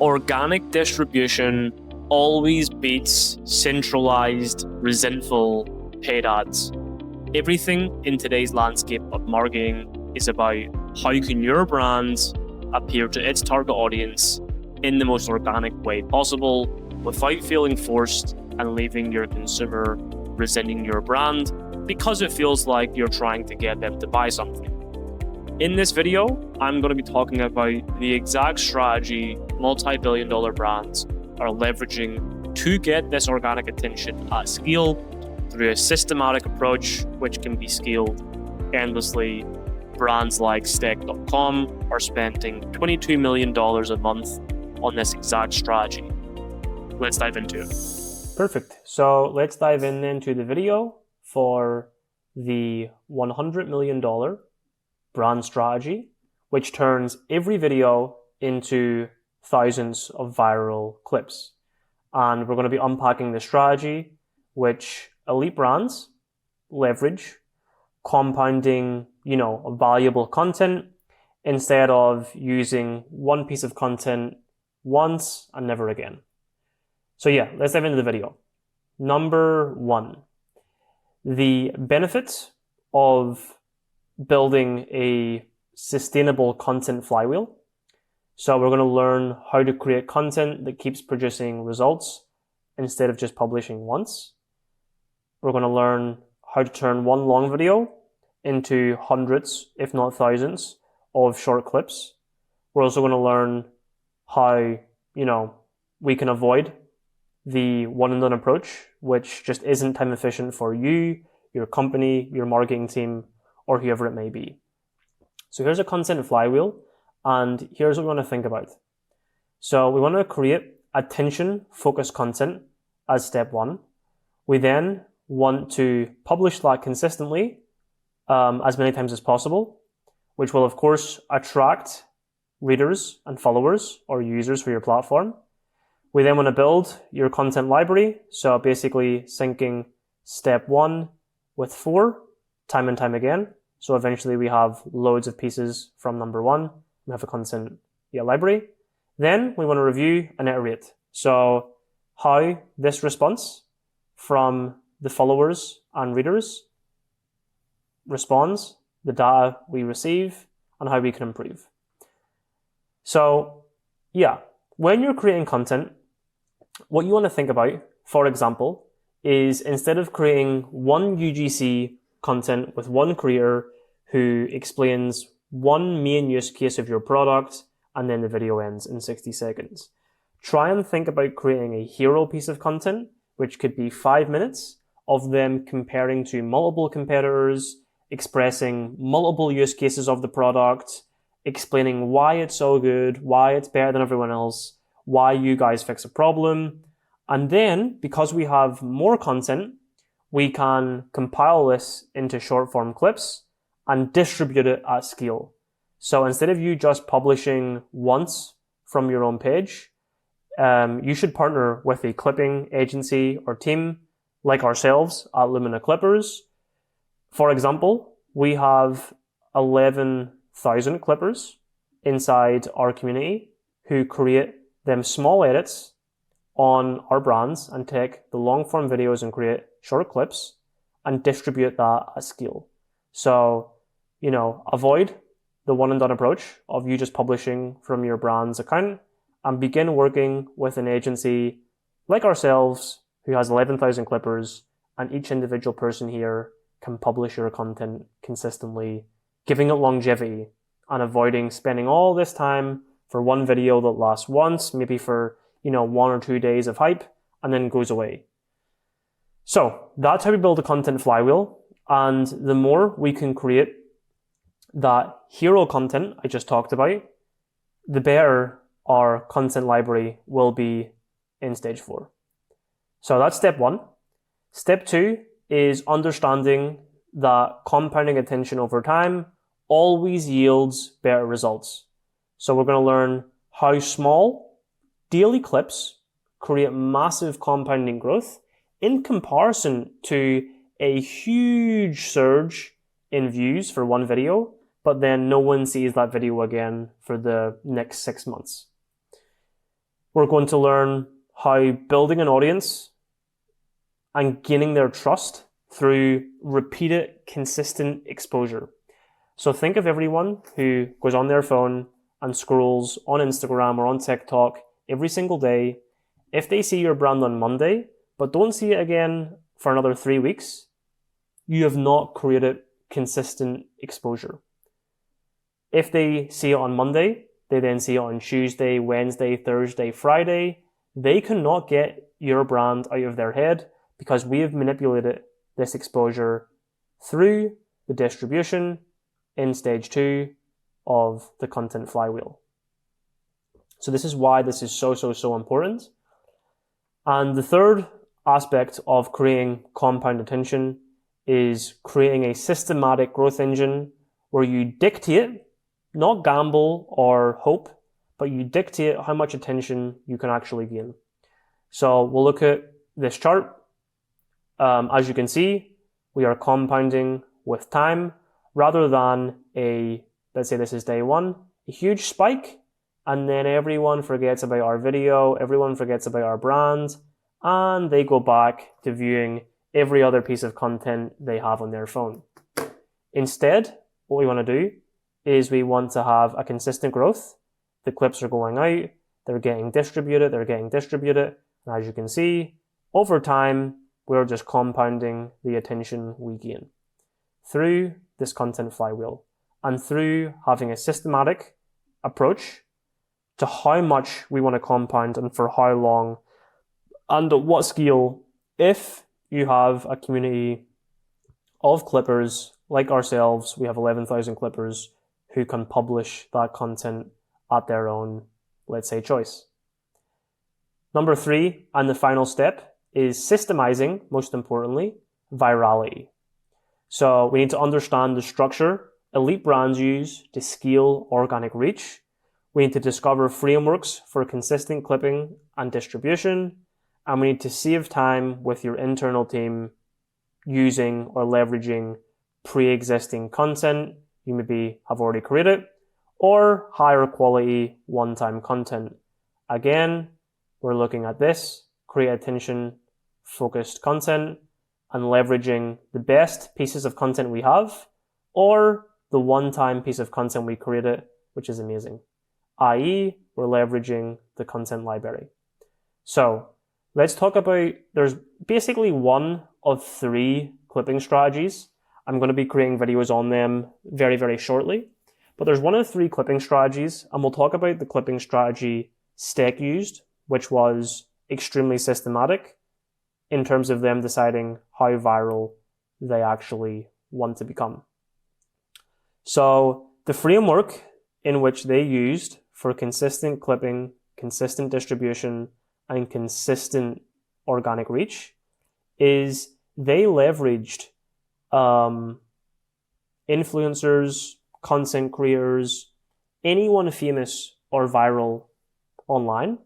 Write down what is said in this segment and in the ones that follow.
Organic distribution always beats centralized, resentful paid ads. Everything in today's landscape of marketing is about how can your brand appear to its target audience in the most organic way possible without feeling forced and leaving your consumer resenting your brand because it feels like you're trying to get them to buy something. In this video, I'm going to be talking about the exact strategy multi-billion-dollar brands are leveraging to get this organic attention at scale through a systematic approach which can be scaled endlessly. Brands like Steak.com are spending $22 million a month on this exact strategy. Let's dive into it. Perfect. So let's dive into the video for the $100 million brand strategy, which turns every video into thousands of viral clips. And we're going to be unpacking the strategy which elite brands leverage, compounding, valuable content instead of using one piece of content once and never again. So yeah, let's dive into the video. Number one, the benefits of building a sustainable content flywheel. So we're going to learn how to create content that keeps producing results instead of just publishing once. We're going to learn how to turn one long video into hundreds, if not thousands, of short clips. We're also going to learn how, we can avoid the one and done approach, which just isn't time efficient for you, your company, your marketing team, or whoever it may be. So here's a content flywheel, and here's what we want to think about. So we want to create attention-focused content as step one. We then want to publish that consistently as many times as possible, which will of course attract readers and followers or users for your platform. We then want to build your content library. So basically syncing step one with 4 time and time again. So eventually we have loads of pieces from number 1. We have a content library. Then we want to review and iterate. So how this response from the followers and readers responds, the data we receive, and how we can improve. So when you're creating content, what you want to think about, for example, is instead of creating one UGC content with one creator who explains one main use case of your product and then the video ends in 60 seconds. Try and think about creating a hero piece of content, which could be 5 minutes of them comparing to multiple competitors, expressing multiple use cases of the product, explaining why it's so good, why it's better than everyone else, why you guys fix a problem. And then, because we have more content, we can compile this into short form clips and distribute it at scale. So instead of you just publishing once from your own page, you should partner with a clipping agency or team like ourselves at Lumina Clippers. For example, we have 11,000 clippers inside our community who create them small edits on our brands and take the long form videos and create short clips and distribute that at scale. So, avoid the one and done approach of you just publishing from your brand's account and begin working with an agency like ourselves who has 11,000 clippers, and each individual person here can publish your content consistently, giving it longevity and avoiding spending all this time for one video that lasts once, maybe for 1 or 2 days of hype and then goes away. So that's how we build a content flywheel. And the more we can create that hero content I just talked about, the better our content library will be in stage 4. So that's step 1. Step 2 is understanding that compounding attention over time always yields better results. So we're going to learn how small daily clips create massive compounding growth in comparison to a huge surge in views for one video, but then no one sees that video again for the next 6 months. We're going to learn how building an audience and gaining their trust through repeated, consistent exposure. So think of everyone who goes on their phone and scrolls on Instagram or on TikTok every single day. If they see your brand on Monday, but don't see it again for another 3 weeks, you have not created consistent exposure. If they see it on Monday, they then see it on Tuesday, Wednesday, Thursday, Friday, they cannot get your brand out of their head because we have manipulated this exposure through the distribution in stage 2 of the content flywheel. So this is why this is so important. And the third aspect of creating compound attention is creating a systematic growth engine where you dictate, not gamble or hope, but you dictate how much attention you can actually gain. So we'll look at this chart. As you can see, we are compounding with time rather than let's say this is day 1, a huge spike, and then everyone forgets about our video, everyone forgets about our brand, and they go back to viewing every other piece of content they have on their phone. Instead, what we want to do is we want to have a consistent growth. The clips are going out, they're getting distributed, and as you can see, over time, we're just compounding the attention we gain through this content flywheel and through having a systematic approach to how much we want to compound and for how long and at what scale. If you have a community of clippers like ourselves, we have 11,000 clippers who can publish that content at their own, let's say, choice. Number 3, and the final step, is systemizing, most importantly, virality. So we need to understand the structure elite brands use to scale organic reach. We need to discover frameworks for consistent clipping and distribution. And we need to save time with your internal team using or leveraging pre-existing content you maybe have already created or higher quality one-time content. Again, we're looking at this, create attention focused content and leveraging the best pieces of content we have or the one-time piece of content we created, which is amazing, i.e. we're leveraging the content library. So let's talk about, there's basically one of 3 clipping strategies. I'm going to be creating videos on them very, very shortly, but there's one of 3 clipping strategies, and we'll talk about the clipping strategy Steak used, which was extremely systematic in terms of them deciding how viral they actually want to become. So the framework in which they used for consistent clipping, consistent distribution, and consistent organic reach is they leveraged influencers, content creators, anyone famous or viral online,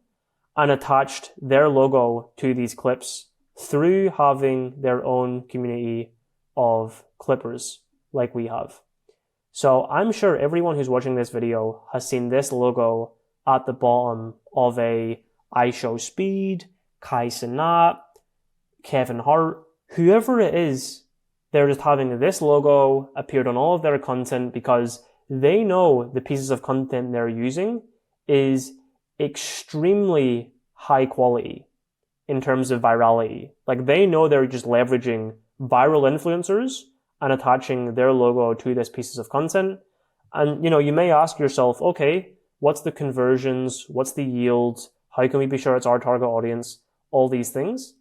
and attached their logo to these clips through having their own community of clippers like we have. So I'm sure everyone who's watching this video has seen this logo at the bottom of a I Show Speed, Kai Cenat, Kevin Hart, whoever it is, they're just having this logo appeared on all of their content because they know the pieces of content they're using is extremely high quality in terms of virality. Like they know they're just leveraging viral influencers and attaching their logo to this pieces of content. And you may ask yourself, okay, what's the conversions? What's the yield? How can we be sure it's our target audience? All these things.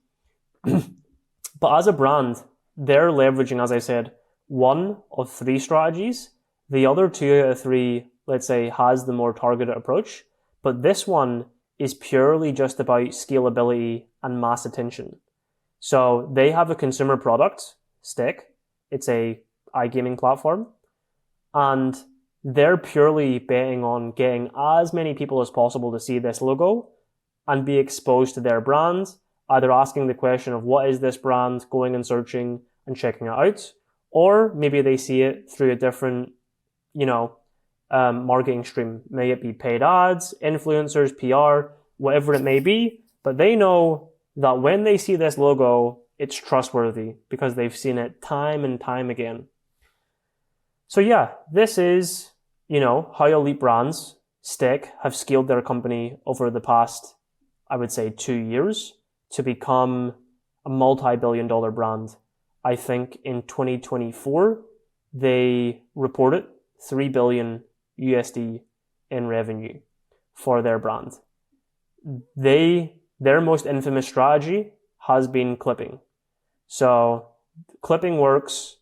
But as a brand, they're leveraging, as I said, one of 3 strategies. The other 2 out of 3, let's say, has the more targeted approach. But this one is purely just about scalability and mass attention. So they have a consumer product, Stick. It's a iGaming platform. And they're purely betting on getting as many people as possible to see this logo and be exposed to their brand, either asking the question of what is this brand, going and searching and checking it out, or maybe they see it through a different, marketing stream. May it be paid ads, influencers, PR, whatever it may be, but they know that when they see this logo, it's trustworthy because they've seen it time and time again. So yeah, this is, how elite brands have scaled their company over the past, I would say, 2 years to become a multi-billion-dollar brand. I think in 2024, they reported $3 billion USD in revenue for their brand. Their most infamous strategy has been clipping. So clipping works.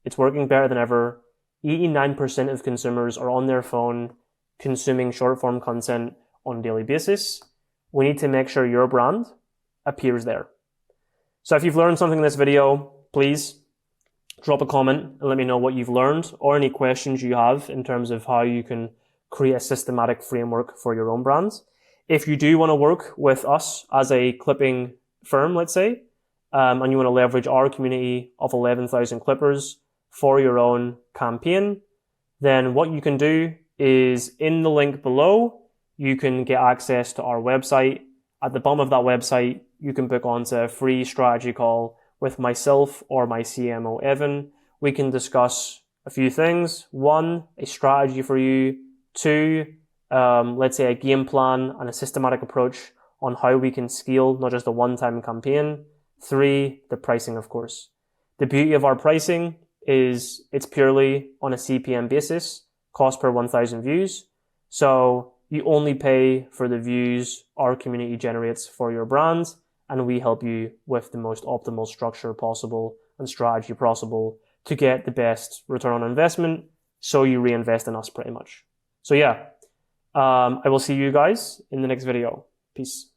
It's working better than ever. 89% of consumers are on their phone consuming short-form content on a daily basis. We need to make sure your brand appears there. So if you've learned something in this video, please drop a comment and let me know what you've learned or any questions you have in terms of how you can create a systematic framework for your own brands. If you do want to work with us as a clipping firm, let's say, and you want to leverage our community of 11,000 clippers for your own campaign, then what you can do is in the link below, you can get access to our website. At the bottom of that website, you can book onto a free strategy call with myself or my CMO, Evan. We can discuss a few things. 1, a strategy for you. 2, let's say a game plan and a systematic approach on how we can scale, not just a one-time campaign. 3, the pricing, of course. The beauty of our pricing is it's purely on a CPM basis, cost per 1,000 views. So you only pay for the views our community generates for your brand, and we help you with the most optimal structure possible and strategy possible to get the best return on investment, so you reinvest in us pretty much. So yeah, I will see you guys in the next video. Peace.